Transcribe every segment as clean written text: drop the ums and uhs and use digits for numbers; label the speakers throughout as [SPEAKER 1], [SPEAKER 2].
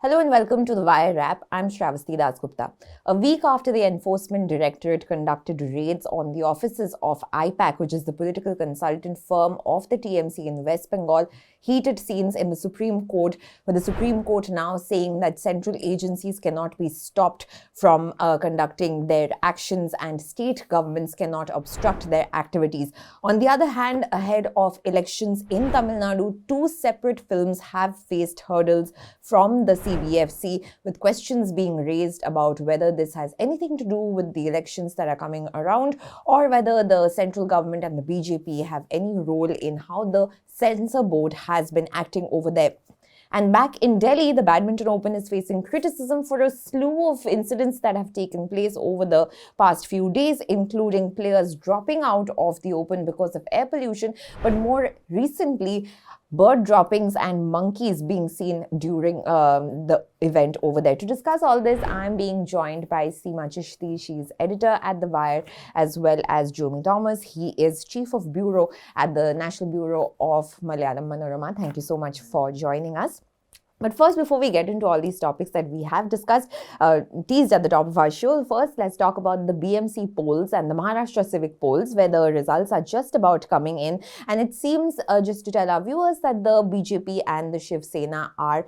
[SPEAKER 1] Hello and welcome to the Wire Wrap. I'm Sravasti Dasgupta. A week after the Enforcement Directorate conducted raids on the offices of IPAC, which is the political consultant firm of the TMC in West Bengal, heated scenes in the Supreme Court, with the Supreme Court now saying that central agencies cannot be stopped from conducting their actions and state governments cannot obstruct their activities. On the other hand, ahead of elections in Tamil Nadu, two separate films have faced hurdles from the CBFC, with questions being raised about whether this has anything to do with the elections that are coming around or whether the central government and the BJP have any role in how the Censor board has been acting over there. And back in Delhi, the Badminton Open is facing criticism for a slew of incidents that have taken place over the past few days, including players dropping out of the Open because of air pollution, but more recently, bird droppings and monkeys being seen during the event over there. To discuss all this, I'm being joined by Seema Chishti. She's editor at The Wire, as well as Jomi Thomas. He is Chief of Bureau at the National Bureau of Malayalam Manorama. Thank you so much for joining us. But first, before we get into all these topics that we have discussed, teased at the top of our show, first let's talk about the BMC polls and the Maharashtra civic polls, where the results are just about coming in. And it seems, just to tell our viewers, that the BJP and the Shiv Sena are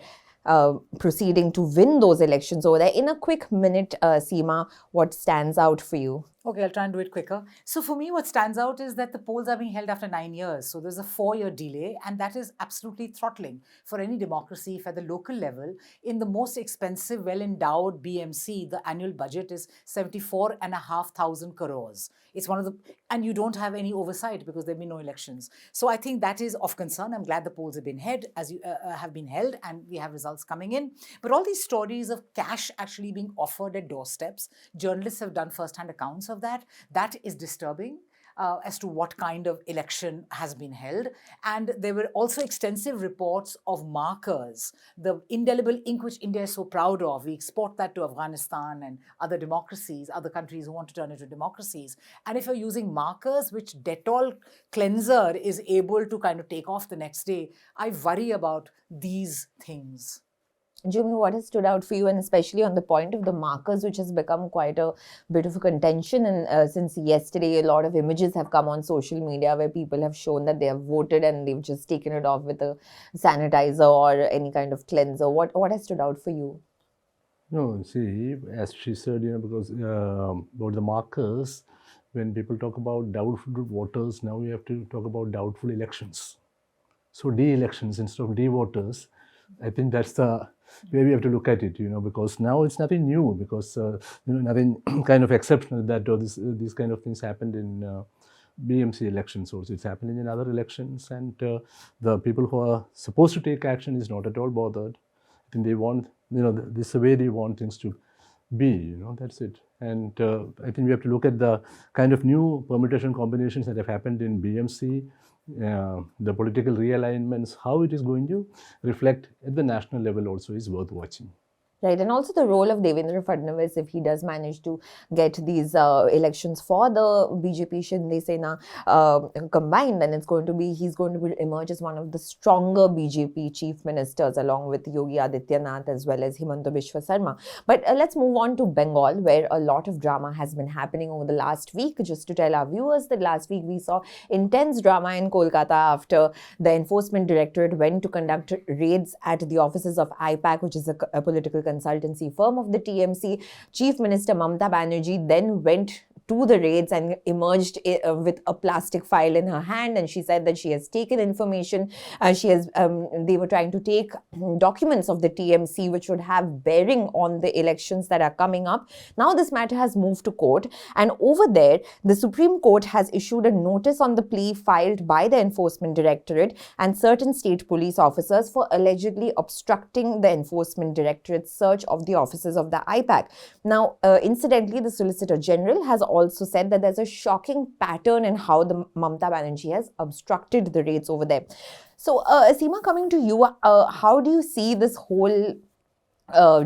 [SPEAKER 1] proceeding to win those elections over there. In a quick minute, Seema, what stands out for you?
[SPEAKER 2] Okay, I'll try and do it quicker. So for me, what stands out is that the polls are being held after 9 years. So there's a 4-year delay, and that is absolutely throttling for any democracy if at the local level. In the most expensive, well-endowed BMC, the annual budget is 74,500 crores. It's one of the, and you don't have any oversight because there've been no elections. So I think that is of concern. I'm glad the polls have been held, and we have results coming in. But all these stories of cash actually being offered at doorsteps, journalists have done first-hand accounts of that is disturbing as to what kind of election has been held. And there were also extensive reports of markers, the indelible ink which India is so proud of. We export that to Afghanistan and other democracies, other countries who want to turn into democracies. And if you're using markers which Dettol cleanser is able to kind of take off the next day, I worry about these things.
[SPEAKER 1] Jimmy, what has stood out for you, and especially on the point of the markers, which has become quite a bit of a contention? And since yesterday, a lot of images have come on social media where people have shown that they have voted and they've just taken it off with a sanitizer or any kind of cleanser. What has stood out for you?
[SPEAKER 3] No, see, as she said, because about the markers, when people talk about doubtful voters, now we have to talk about doubtful elections. So de-elections instead of de-voters. I think that's the way we have to look at it, because now it's nothing new, because nothing kind of exceptional that these kind of things happened in BMC elections also. It's happening in other elections, and the people who are supposed to take action is not at all bothered. I think they want, this is the way they want things to be, that's it. And I think we have to look at the kind of new permutation combinations that have happened in BMC, the political realignments, how it is going to reflect at the national level also is worth watching.
[SPEAKER 1] Right, and also the role of Devendra Fadnavis, if he does manage to get these elections for the BJP Shinde Sena combined, then he's going to emerge as one of the stronger BJP chief ministers, along with Yogi Adityanath as well as Himanta Biswa Sarma. But let's move on to Bengal, where a lot of drama has been happening over the last week. Just to tell our viewers that last week we saw intense drama in Kolkata after the Enforcement Directorate went to conduct raids at the offices of IPAC, which is a political consultancy firm of the TMC. Chief Minister Mamata Banerjee then went to the raids and emerged with a plastic file in her hand, and she said that she has taken information. They were trying to take documents of the TMC which would have bearing on the elections that are coming up. Now this matter has moved to court, and over there the Supreme Court has issued a notice on the plea filed by the Enforcement Directorate and certain state police officers for allegedly obstructing the Enforcement Directorate's search of the offices of the IPAC. Now, incidentally, the Solicitor General has also said that there's a shocking pattern in how the Mamata Banerjee has obstructed the raids over there. So, Seema, coming to you, how do you see this whole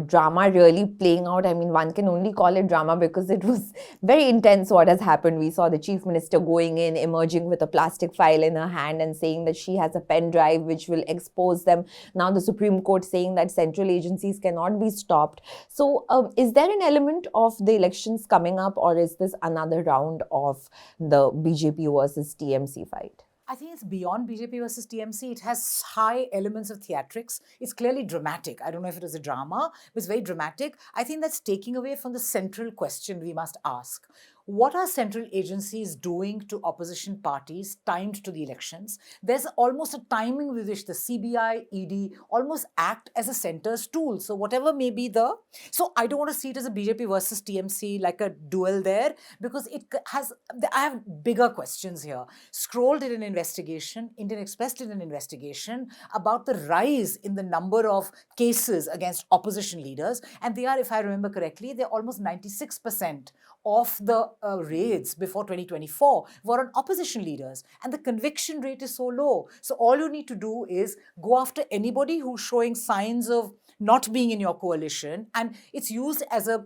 [SPEAKER 1] drama really playing out. I mean, one can only call it drama because it was very intense what has happened. We saw the chief minister going in, emerging with a plastic file in her hand and saying that she has a pen drive which will expose them. Now the Supreme Court saying that central agencies cannot be stopped. So is there an element of the elections coming up, or is this another round of the BJP versus TMC fight?
[SPEAKER 2] I think it's beyond BJP versus TMC. It has high elements of theatrics. It's clearly dramatic. I don't know if it was a drama, but it's very dramatic. I think that's taking away from the central question we must ask. What are central agencies doing to opposition parties timed to the elections? There's almost a timing with which the CBI, ED almost act as a center's tool. So whatever may be the... So I don't want to see it as a BJP versus TMC, like a duel there, because it has... I have bigger questions here. Scroll did an investigation, Indian Express did an investigation about the rise in the number of cases against opposition leaders. And they are, if I remember correctly, they're almost 96% of the raids before 2024 were on opposition leaders, and the conviction rate is so low. So all you need to do is go after anybody who's showing signs of not being in your coalition, and it's used as a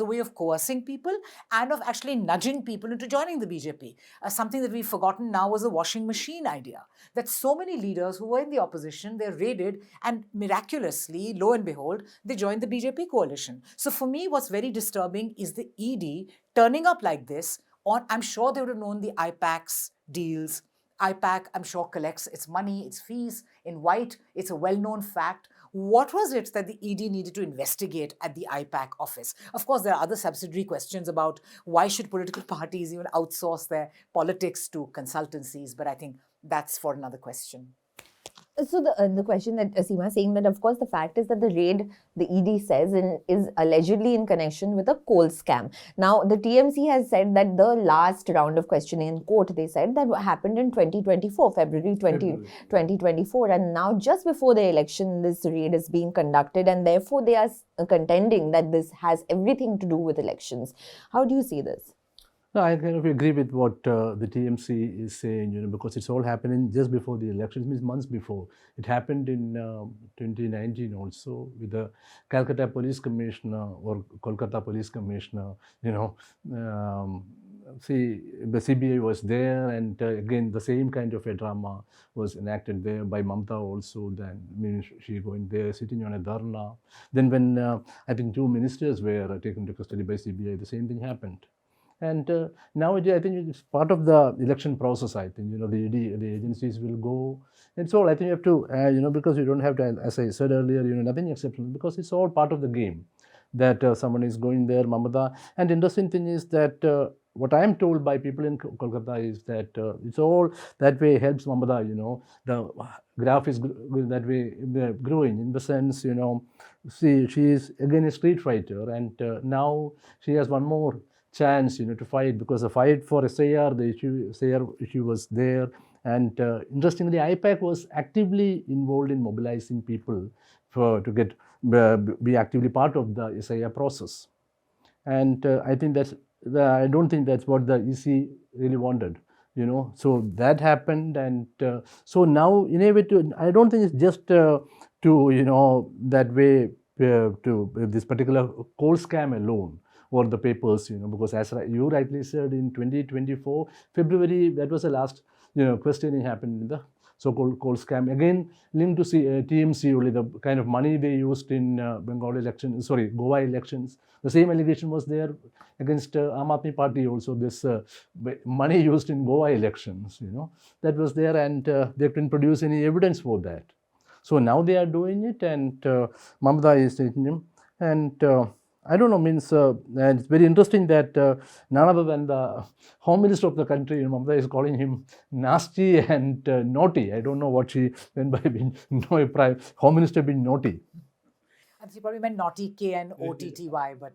[SPEAKER 2] way of coercing people and of actually nudging people into joining the BJP. Something that we've forgotten now was the washing machine idea, that so many leaders who were in the opposition, they're raided, and miraculously, lo and behold, they joined the BJP coalition. So for me, what's very disturbing is the ED turning up like this. I'm sure they would have known the IPAC's deals. IPAC, I'm sure, collects its money, its fees in white. It's a well-known fact. What was it that the ED needed to investigate at the IPAC office? Of course, there are other subsidiary questions about why should political parties even outsource their politics to consultancies, but I think that's for another question.
[SPEAKER 1] So the question that Seema is saying, that of course the fact is that the raid, the ED says, is allegedly in connection with a coal scam. Now the TMC has said that the last round of questioning in court, they said that happened in 2024, February 2024, and now just before the election this raid is being conducted, and therefore they are contending that this has everything to do with elections. How do you see this?
[SPEAKER 3] No, I kind of agree with what the TMC is saying, because it's all happening just before the elections, means months before. It happened in 2019 also with the Calcutta Police Commissioner or Kolkata Police Commissioner, see, the CBI was there, and again, the same kind of a drama was enacted there by Mamata also. Then, she going there, sitting on a dharna. Then when I think 2 ministers were taken to custody by CBI, the same thing happened. And nowadays, I think it's part of the election process. I think, the agencies will go. It's all, I think you have to, because you don't have to, as I said earlier, nothing exceptional, because it's all part of the game that someone is going there, Mamata. And interesting thing is that what I am told by people in Kolkata is that it's all that way helps Mamata, the graph is that way growing in the sense, see, she is again a street fighter, and now she has one more chance, to fight, because the fight for SIR, the SIR issue was there. And interestingly, IPAC was actively involved in mobilizing people to be actively part of the SIR process. And I think I don't think that's what the EC really wanted, So that happened, and so now in a way, I don't think it's just that way to this particular coal scam alone, or the papers, because as you rightly said, in 2024, February, that was the last, questioning happened in the so-called coal scam. Again, linked to TMC, only the kind of money they used in Bengal elections, Goa elections. The same allegation was there against Aam Aadmi Party also, this money used in Goa elections, that was there, and they couldn't produce any evidence for that. So now they are doing it, and Mamata is taking him, and I don't know, and it's very interesting that none other than the Home Minister of the country, Mamata, is calling him nasty and naughty. I don't know what she meant by being Home Minister being naughty.
[SPEAKER 2] And she probably meant naughty KNOTTY, but...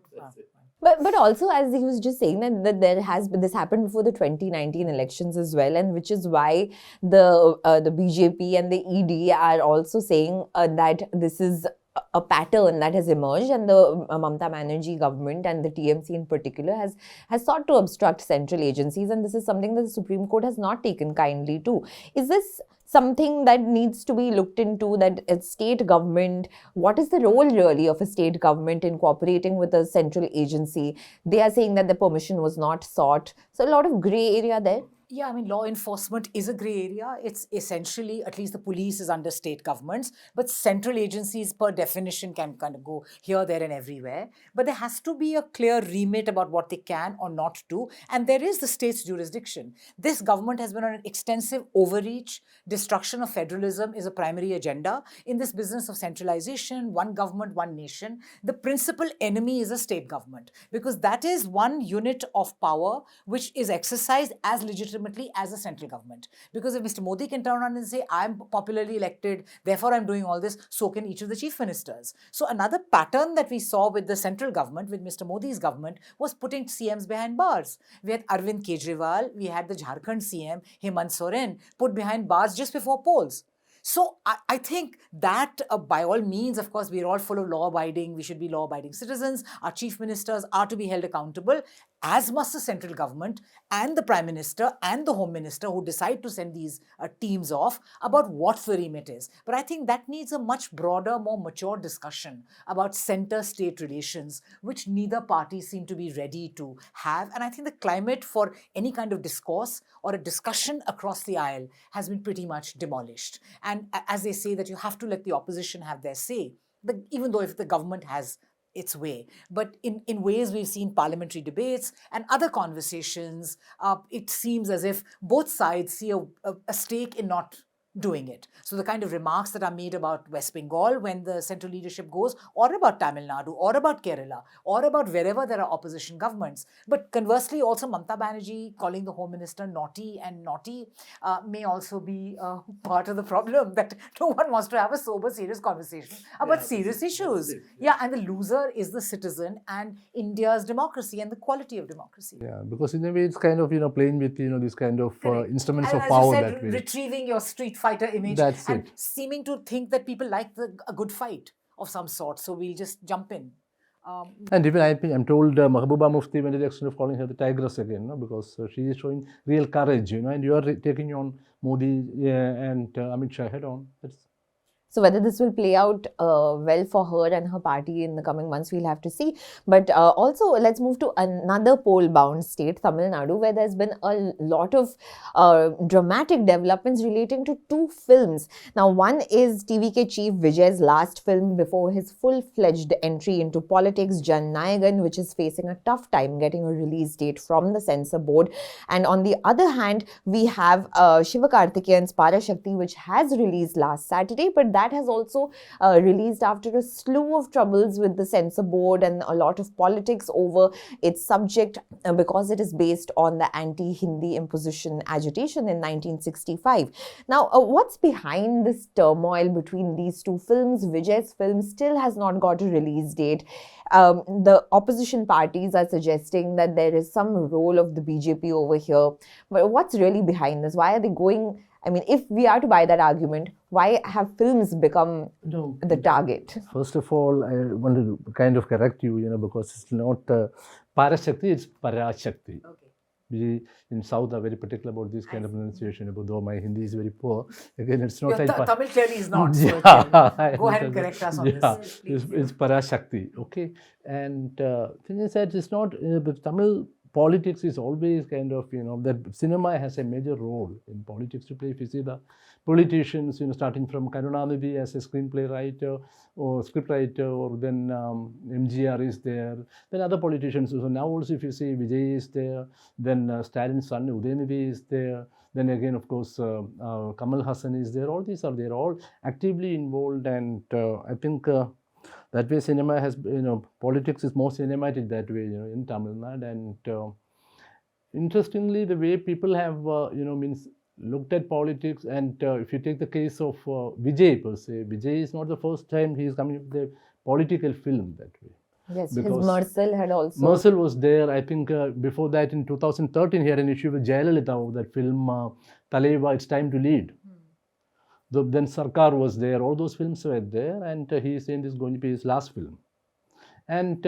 [SPEAKER 1] But also, as he was just saying, that this happened before the 2019 elections as well, and which is why the BJP and the ED are also saying that this is a pattern that has emerged, and the Mamata Banerjee government and the TMC in particular has sought to obstruct central agencies, and this is something that the Supreme Court has not taken kindly to. Is this something that needs to be looked into, that it's state government, what is the role really of a state government in cooperating with a central agency? They are saying that the permission was not sought. So a lot of grey area there.
[SPEAKER 2] Yeah, I mean, law enforcement is a grey area. It's essentially, at least the police is under state governments, but central agencies per definition can kind of go here, there and everywhere. But there has to be a clear remit about what they can or not do. And there is the state's jurisdiction. This government has been on an extensive overreach. Destruction of federalism is a primary agenda. In this business of centralization, one government, one nation, the principal enemy is a state government, because that is one unit of power which is exercised as legitimately as a central government. Because if Mr. Modi can turn around and say, I'm popularly elected, therefore I'm doing all this, so can each of the chief ministers. So another pattern that we saw with the central government, with Mr. Modi's government, was putting CMs behind bars. We had Arvind Kejriwal, we had the Jharkhand CM, Hemant Soren, put behind bars just before polls. So I think that by all means, of course, we're all full of law-abiding. We should be law-abiding citizens. Our chief ministers are to be held accountable, as must the central government and the prime minister and the home minister who decide to send these teams off about what the remit is. But I think that needs a much broader, more mature discussion about center-state relations, which neither party seem to be ready to have. And I think the climate for any kind of discourse or a discussion across the aisle has been pretty much demolished. And as they say that you have to let the opposition have their say, even though if the government has its way. But in ways we've seen parliamentary debates and other conversations, it seems as if both sides see a stake in not doing it. So the kind of remarks that are made about West Bengal when the central leadership goes, or about Tamil Nadu, or about Kerala, or about wherever there are opposition governments. But conversely, also Mamata Banerjee calling the Home Minister naughty and naughty may also be part of the problem, that no one wants to have a sober, serious conversation about serious issues. Yeah, and the loser is the citizen and India's democracy and the quality of democracy.
[SPEAKER 3] Yeah, because in a way it's kind of, playing with, this kind of instruments
[SPEAKER 2] And
[SPEAKER 3] of
[SPEAKER 2] as
[SPEAKER 3] power
[SPEAKER 2] you said,
[SPEAKER 3] that way.
[SPEAKER 2] retrieving your street fighter image.
[SPEAKER 3] That's
[SPEAKER 2] and
[SPEAKER 3] it.
[SPEAKER 2] seeming to think that people like a good fight of some sort, so we'll just jump in.
[SPEAKER 3] And even I'm told Mahbooba Mufti went to the extent of calling her the tigress again, no? Because she is showing real courage, and you are taking on Modi and Amit Shah head on.
[SPEAKER 1] So whether this will play out well for her and her party in the coming months, we'll have to see. But also, let's move to another poll-bound state, Tamil Nadu, where there's been a lot of dramatic developments relating to two films. Now, one is TVK chief Vijay's last film before his full-fledged entry into politics, Jana Nayagan, which is facing a tough time getting a release date from the censor board. And on the other hand, we have Sivakarthikeyan's Parashakthi, which has released last Saturday, but that has also released after a slew of troubles with the censor board and a lot of politics over its subject because it is based on the anti-Hindi imposition agitation in 1965. Now, what's behind this turmoil between these two films? Vijay's film still has not got a release date. The opposition parties are suggesting that there is some role of the BJP over here. But what's really behind this? Why are they going? I mean, if we are to buy that argument, why have films become the target?
[SPEAKER 3] First of all, I want to kind of correct you, because it's not Parashakti, it's Parashakti.
[SPEAKER 2] Okay.
[SPEAKER 3] We in South are very particular about this kind of pronunciation, though my Hindi is very poor. Again, it's not
[SPEAKER 2] Your
[SPEAKER 3] like
[SPEAKER 2] Tamil clearly is not. So
[SPEAKER 3] yeah,
[SPEAKER 2] go ahead and correct us on this.
[SPEAKER 3] It's Parashakti, okay? And thing is that it's not, but Tamil politics is always kind of, that cinema has a major role in politics to play. If you see the politicians, starting from Karunanidhi as a screenplay writer or script writer, or then MGR is there, then other politicians. So now also if you see Vijay is there, then Stalin's son Udayanidhi is there, then again of course Kamal Hassan is there. All these are there, all actively involved, and I think that way cinema has, politics is more cinematic that way, in Tamil Nadu. And interestingly, the way people have, looked at politics, and if you take the case of Vijay per se, Vijay is not the first time he is coming with a political film that way.
[SPEAKER 1] Yes, his Marcel had also.
[SPEAKER 3] Marcel was there. I think before that, in 2013, he had an issue with Jayalalitha, that film, Taleva, It's Time to Lead. Then Sarkar was there, all those films were there, and he is saying this is going to be his last film. And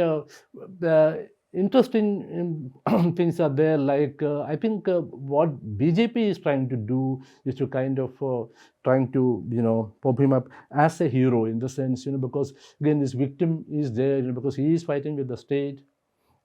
[SPEAKER 3] interesting things are there. Like I think what BJP is trying to do is to kind of trying to pop him up as a hero in the sense because again this victim is there because he is fighting with the state.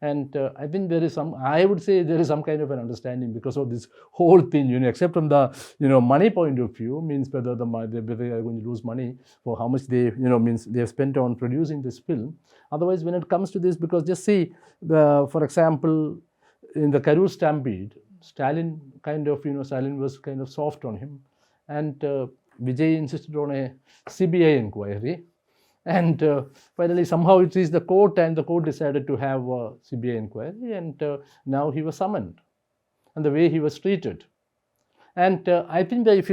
[SPEAKER 3] And I think I would say there is some kind of an understanding because of this whole thing, except from the, money point of view, means whether they are going to lose money for how much they, means they have spent on producing this film. Otherwise, when it comes to this, because just see, for example, in the Karur Stampede, Stalin was kind of soft on him. And Vijay insisted on a CBI inquiry. And finally, somehow it reached the court, and the court decided to have a CBI inquiry, and now he was summoned, and the way he was treated. And I think that if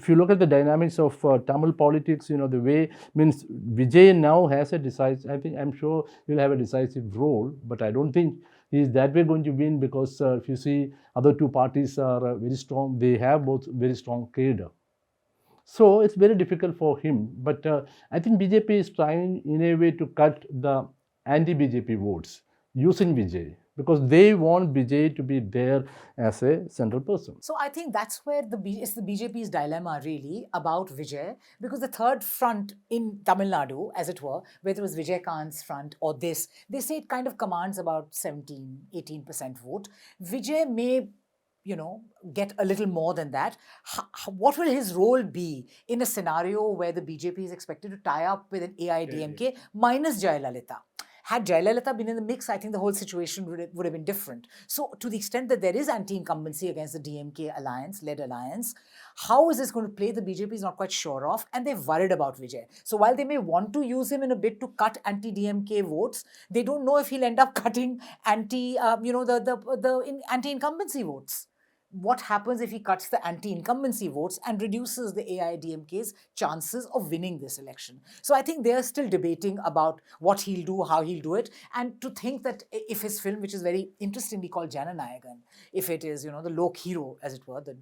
[SPEAKER 3] you look at the dynamics of Tamil politics, the way means Vijay now has a decisive. I'm sure he'll have a decisive role, but I don't think he's that way going to win because if you see, other two parties are very strong. They have both very strong cadre. So it's very difficult for him. But I think BJP is trying in a way to cut the anti-BJP votes using Vijay because they want Vijay to be there as a central person.
[SPEAKER 2] So I think that's where it's the BJP's dilemma really about Vijay, because the third front in Tamil Nadu, as it were, whether it was Vijay Kant's front or this, they say it kind of commands about 17-18% vote. Vijay may get a little more than that. What will his role be in a scenario where the BJP is expected to tie up with an AIDMK minus Jayalalitha? Had Jayalalitha been in the mix, I think the whole situation would have been different. So to the extent that there is anti-incumbency against the DMK led alliance, how is this going to play? The BJP is not quite sure of, and they're worried about Vijay. So while they may want to use him in a bid to cut anti-DMK votes, they don't know if he'll end up cutting anti-incumbency votes. What happens if he cuts the anti-incumbency votes and reduces the AIDMK's chances of winning this election? So I think they are still debating about what he'll do, how he'll do it, and to think that if his film, which is very interestingly called Jana Nayagan, if it is, the Lok hero, as it were, the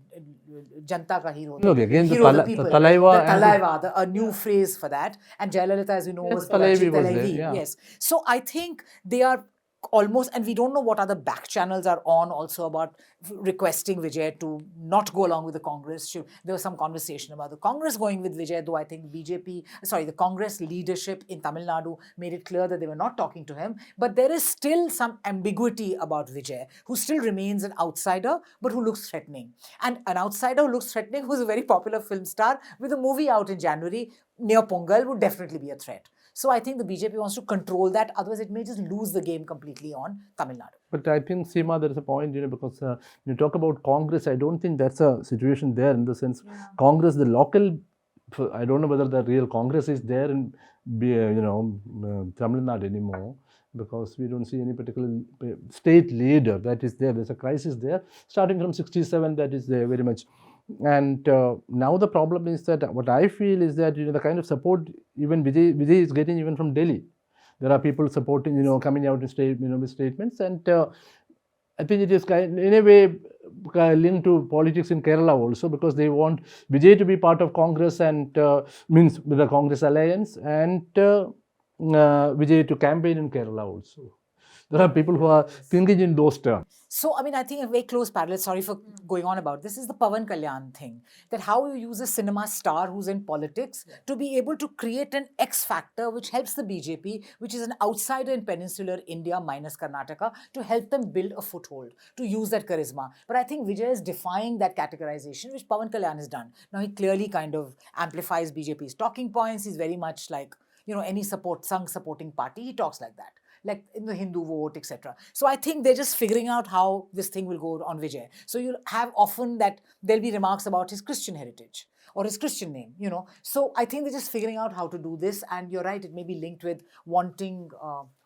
[SPEAKER 2] Janta ka hero,
[SPEAKER 3] no, again,
[SPEAKER 2] the people, the Talaiva, a new phrase for that, and Jayalalitha, as you know, was Talaivi.
[SPEAKER 3] Yeah.
[SPEAKER 2] Yes. So I think they are almost, and we don't know what other back channels are on also about requesting Vijay to not go along with the Congress. There was some conversation about the Congress going with Vijay, though I think the Congress leadership in Tamil Nadu made it clear that they were not talking to him. But there is still some ambiguity about Vijay, who still remains an outsider, but who looks threatening. And an outsider who looks threatening, who's a very popular film star with a movie out in January near Pongal, would definitely be a threat. So I think the BJP wants to control that, otherwise it may just lose the game completely on Tamil Nadu.
[SPEAKER 3] But I think, Seema, there is a point, because when you talk about Congress, I don't think that's a situation there in the sense, Congress, the local, I don't know whether the real Congress is there in, Tamil Nadu anymore, because we don't see any particular state leader that is there. There's a crisis there, starting from 67, that is there very much. And now the problem is that what I feel is that the kind of support even Vijay is getting even from Delhi. There are people supporting, coming out in with statements, and I think it is in a way linked to politics in Kerala also, because they want Vijay to be part of Congress and means with the Congress alliance, and Vijay to campaign in Kerala also. There are people who are thinking in those terms.
[SPEAKER 2] So, I think a very close parallel, sorry for going on about this, is the Pawan Kalyan thing. That how you use a cinema star who's in politics to be able to create an X factor which helps the BJP, which is an outsider in peninsular India minus Karnataka, to help them build a foothold, to use that charisma. But I think Vijay is defying that categorization, which Pawan Kalyan has done. Now, he clearly kind of amplifies BJP's talking points. He's very much like, any Sangh supporting party, he talks like that. Like in the Hindu vote, etc. So I think they're just figuring out how this thing will go on Vijay. So you'll have often that there'll be remarks about his Christian heritage or his Christian name, So I think they're just figuring out how to do this. And you're right, it may be linked with wanting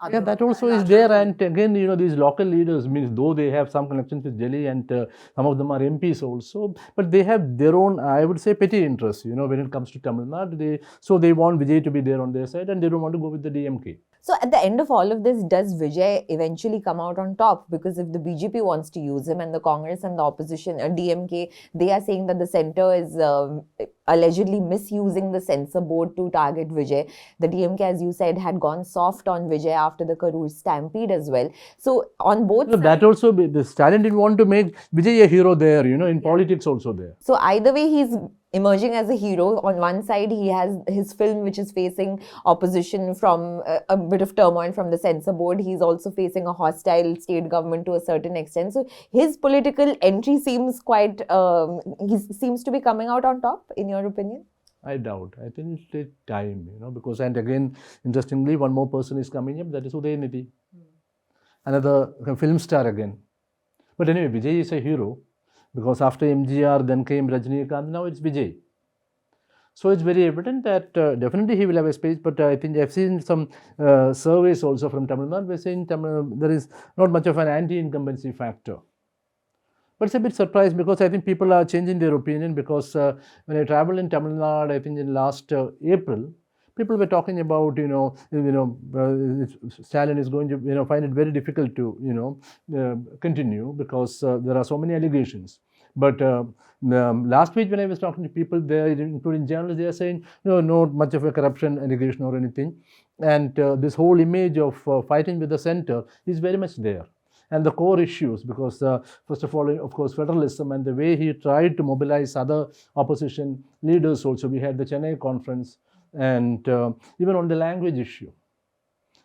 [SPEAKER 2] other...
[SPEAKER 3] Yeah, that also is there. And again, these local leaders, means though they have some connections with Delhi and some of them are MPs also, but they have their own, I would say, petty interests, when it comes to Tamil Nadu. So they want Vijay to be there on their side and they don't want to go with the DMK.
[SPEAKER 1] So at the end of all of this, does Vijay eventually come out on top? Because if the BJP wants to use him and the Congress and the opposition, DMK, they are saying that the centre allegedly misusing the censor board to target Vijay. The DMK, as you said, had gone soft on Vijay after the Karur stampede as well. So on both
[SPEAKER 3] No,
[SPEAKER 1] sides,
[SPEAKER 3] that also, the Stalin didn't want to make Vijay a hero there, in politics also there.
[SPEAKER 1] so either way, he's emerging as a hero. On one side, he has his film, which is facing opposition from a bit of turmoil from the censor board. He's also facing a hostile state government to a certain extent. So his political entry seems quite, he seems to be coming out on top, in your opinion?
[SPEAKER 3] I doubt. I think it takes time, because, and again, interestingly, one more person is coming up, that is Udayanidhi. Another film star again. But anyway, Vijay is a hero, because after MGR, then came Rajinikanth, now it's Vijay. So it's very evident that definitely he will have a space, but I think I've seen some surveys also from Tamil Nadu, we're saying there is not much of an anti-incumbency factor. But it's a bit surprised because I think people are changing their opinion, because when I traveled in Tamil Nadu, I think in last April, people were talking about, Stalin is going to, find it very difficult to, continue, because there are so many allegations. But last week when I was talking to people there, including journalists, they are saying, not much of a corruption allegation or anything. And this whole image of fighting with the center is very much there. And the core issues, because first of all, of course, federalism and the way he tried to mobilize other opposition leaders also. We had the Chennai conference, and even on the language issue.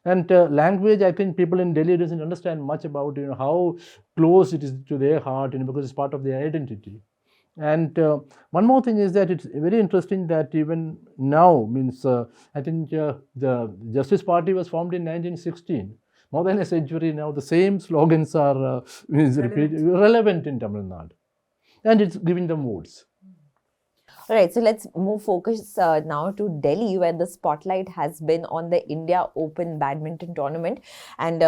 [SPEAKER 3] And language, I think people in Delhi doesn't understand much about, how close it is to their heart, because it's part of their identity. And one more thing is that it's very interesting that even now, means I think the Justice Party was formed in 1916. More than a century now, the same slogans are relevant in Tamil Nadu. And it's giving them votes.
[SPEAKER 1] All right, so let's move focus now to Delhi, where the spotlight has been on the India Open badminton tournament. And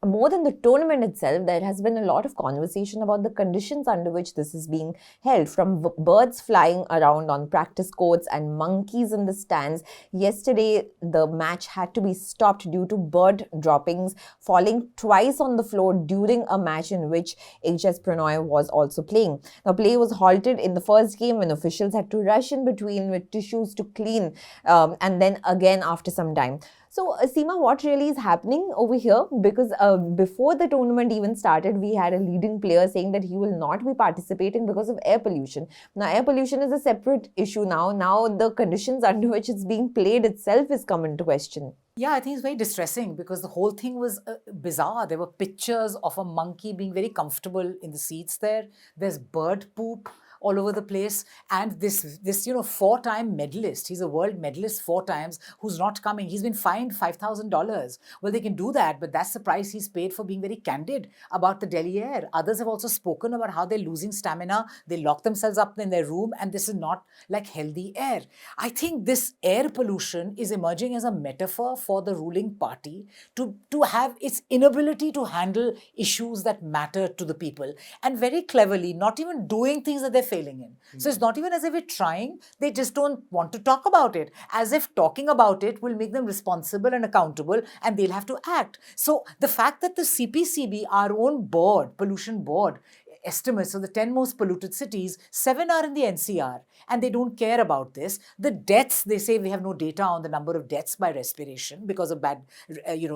[SPEAKER 1] more than the tournament itself, there has been a lot of conversation about the conditions under which this is being held, from birds flying around on practice courts and monkeys in the stands. Yesterday, the match had to be stopped due to bird droppings falling twice on the floor during a match in which HS Pranoy was also playing. Now, play was halted in the first game when officials had to rush in between with tissues to clean, and then again after some time. So, Seema, what really is happening over here? Because before the tournament even started, we had a leading player saying that he will not be participating because of air pollution. Now, air pollution is a separate issue now. Now, the conditions under which it's being played itself is come into question.
[SPEAKER 2] Yeah, I think it's very distressing because the whole thing was bizarre. There were pictures of a monkey being very comfortable in the seats there. There's bird poop all over the place, and this 4-time medalist, he's a world medalist 4 times, who's not coming. He's been fined $5,000. Well, they can do that, but that's the price he's paid for being very candid about the Delhi air. Others have also spoken about how they're losing stamina, they lock themselves up in their room, and this is not like healthy air. I think this air pollution is emerging as a metaphor for the ruling party to have its inability to handle issues that matter to the people, and very cleverly not even doing things that they're failing in. So it's not even as if we're trying, they just don't want to talk about it, as if talking about it will make them responsible and accountable and they'll have to act. So the fact that the CPCB, our own board, pollution board, estimates of the 10 most polluted cities, 7 are in the NCR, and they don't care about this. The deaths, they say we have no data on the number of deaths by respiration because of bad,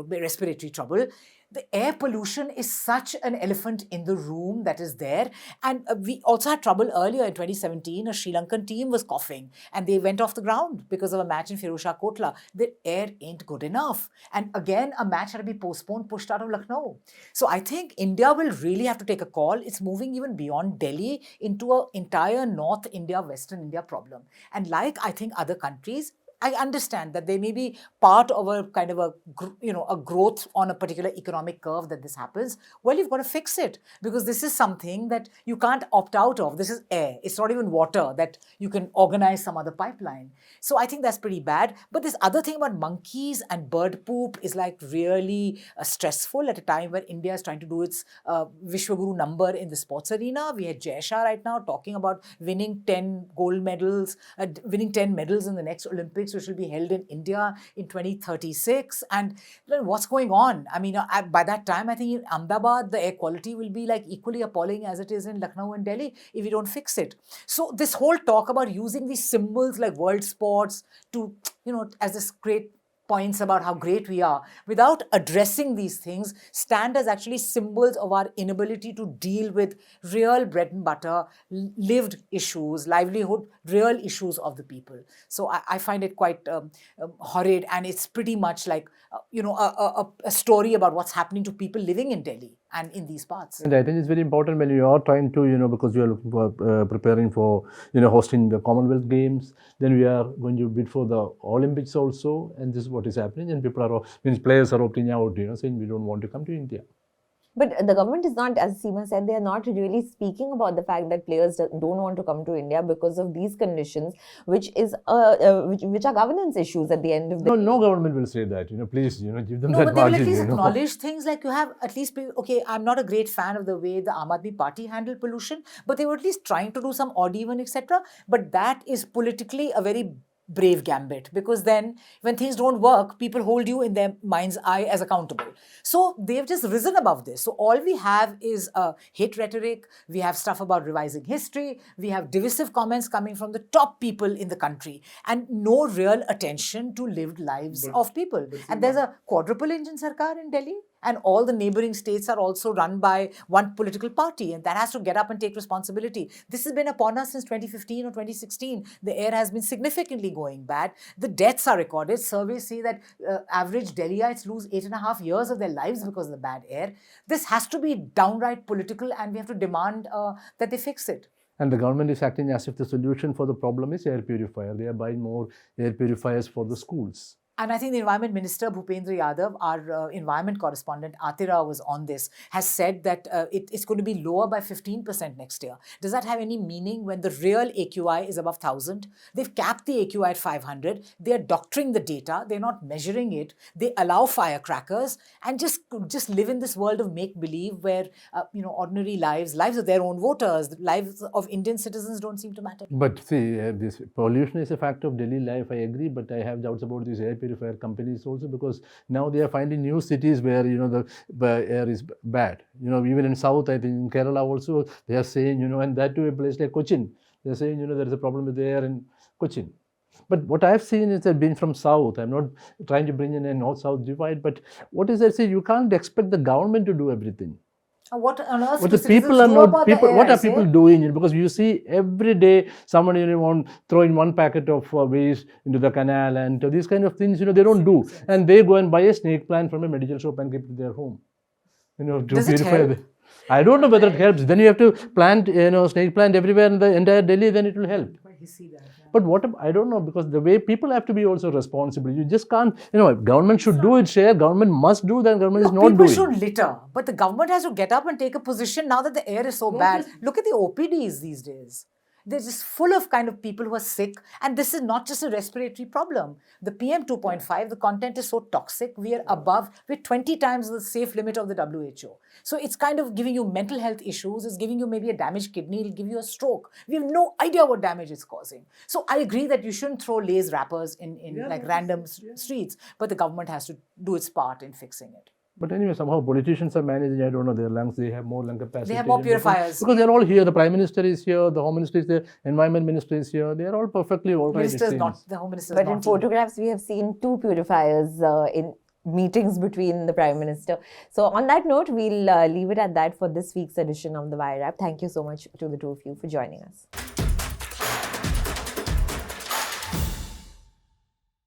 [SPEAKER 2] respiratory trouble. The air pollution is such an elephant in the room that is there. And we also had trouble earlier in 2017. A Sri Lankan team was coughing and they went off the ground because of a match in Firuzshah Kotla. The air ain't good enough. And again, a match had to be postponed, pushed out of Lucknow. So I think India will really have to take a call. It's moving even beyond Delhi into an entire North India, Western India problem. And like I think other countries, I understand that they may be part of a kind of a growth on a particular economic curve that this happens. Well, you've got to fix it because this is something that you can't opt out of. This is air. It's not even water that you can organize some other pipeline. So I think that's pretty bad. But this other thing about monkeys and bird poop is like really stressful at a time when India is trying to do its Vishwaguru number in the sports arena. We had Jaisha right now talking about winning 10 gold medals, winning 10 medals in the next Olympics. Olympics, which will be held in India in 2036. And what's going on? I mean, by that time, I think in Ahmedabad, the air quality will be like equally appalling as it is in Lucknow and Delhi if we don't fix it. So this whole talk about using these symbols like world sports to, as this great points about how great we are, without addressing these things, stand as actually symbols of our inability to deal with real bread and butter, lived issues, livelihood, real issues of the people. So I find it quite horrid, and it's pretty much like, a story about what's happening to people living in Delhi and in these parts.
[SPEAKER 3] And I think it's very important when you are trying to, because you are looking for preparing for, hosting the Commonwealth Games, then we are going to bid for the Olympics also, and this is what is happening, and players are opting out, saying we don't want to come to India.
[SPEAKER 1] But the government is not, as Seema said, they are not really speaking about the fact that players don't want to come to India because of these conditions, which is which are governance issues at the end of the day.
[SPEAKER 3] No government will say that. Please, give them
[SPEAKER 2] No,
[SPEAKER 3] that
[SPEAKER 2] but they will
[SPEAKER 3] margin.
[SPEAKER 2] at least acknowledge things like you have at least, okay, I'm not a great fan of the way the Aam Aadmi Party handled pollution, but they were at least trying to do some odd even, etc. But that is politically a very brave gambit, because then when things don't work, people hold you in their mind's eye as accountable. So they've just risen above this. So all we have is hate rhetoric, we have stuff about revising history, we have divisive comments coming from the top people in the country, and no real attention to lived lives of people. And there's a quadruple engine sarkar in Delhi, and all the neighboring states are also run by one political party, and that has to get up and take responsibility. This has been upon us since 2015 or 2016. The air has been significantly going bad. The deaths are recorded. Surveys say that average Delhiites lose 8.5 years of their lives because of the bad air. This has to be downright political, and we have to demand that they fix it.
[SPEAKER 3] And the government is acting as if the solution for the problem is air purifier. They are buying more air purifiers for the schools.
[SPEAKER 2] And I think the Environment Minister, Bhupendra Yadav, our environment correspondent, Atira, was on this, has said that it's going to be lower by 15% next year. Does that have any meaning when the real AQI is above 1,000? They've capped the AQI at 500. They're doctoring the data. They're not measuring it. They allow firecrackers and just live in this world of make-believe where, ordinary lives of their own voters, lives of Indian citizens don't seem to matter.
[SPEAKER 3] But see, this pollution is a factor of daily life, I agree, but I have doubts about these air purifier companies also, because now they are finding new cities where the air is bad. Even in South, I think in Kerala also they are saying, and that to a place like Cochin, they are saying there is a problem with the air in Cochin. But what I've seen is that being from South, I'm not trying to bring in a North-South divide, but what is that say? You can't expect the government to do everything.
[SPEAKER 2] What on earth
[SPEAKER 3] what the people are not people what are people doing? Because you see every day someone throwing one packet of waste into the canal, and these kind of things they don't do, and they go and buy a snake plant from a medical shop and keep it in their home. To
[SPEAKER 2] Does it help?
[SPEAKER 3] I don't know whether it helps. Then you have to plant snake plant everywhere in the entire Delhi, then it will help. But I don't know, because the way people have to be also responsible. You just can't, government should do its share, government must do that, government is not doing.
[SPEAKER 2] People should litter, but the government has to get up and take a position now that the air is so bad. Look at the OPDs these days. They're just full of kind of people who are sick, and this is not just a respiratory problem. The PM 2.5, the content is so toxic, we're 20 times the safe limit of the WHO. So it's kind of giving you mental health issues, it's giving you maybe a damaged kidney, it'll give you a stroke. We have no idea what damage it's causing. So I agree that you shouldn't throw Lay's wrappers in random streets, but the government has to do its part in fixing it.
[SPEAKER 3] But anyway, somehow politicians are managing, I don't know, their lungs, they have more lung capacity.
[SPEAKER 2] They have more purifiers.
[SPEAKER 3] Because they're all here, the Prime Minister is here, the Home Minister is there, Environment Minister is here, they are all perfectly all right.
[SPEAKER 2] The Home Minister is
[SPEAKER 1] But in photographs, we have seen 2 purifiers in meetings between the Prime Minister. So on that note, we'll leave it at that for this week's edition of the Wire Wrap. Thank you so much to the two of you for joining us.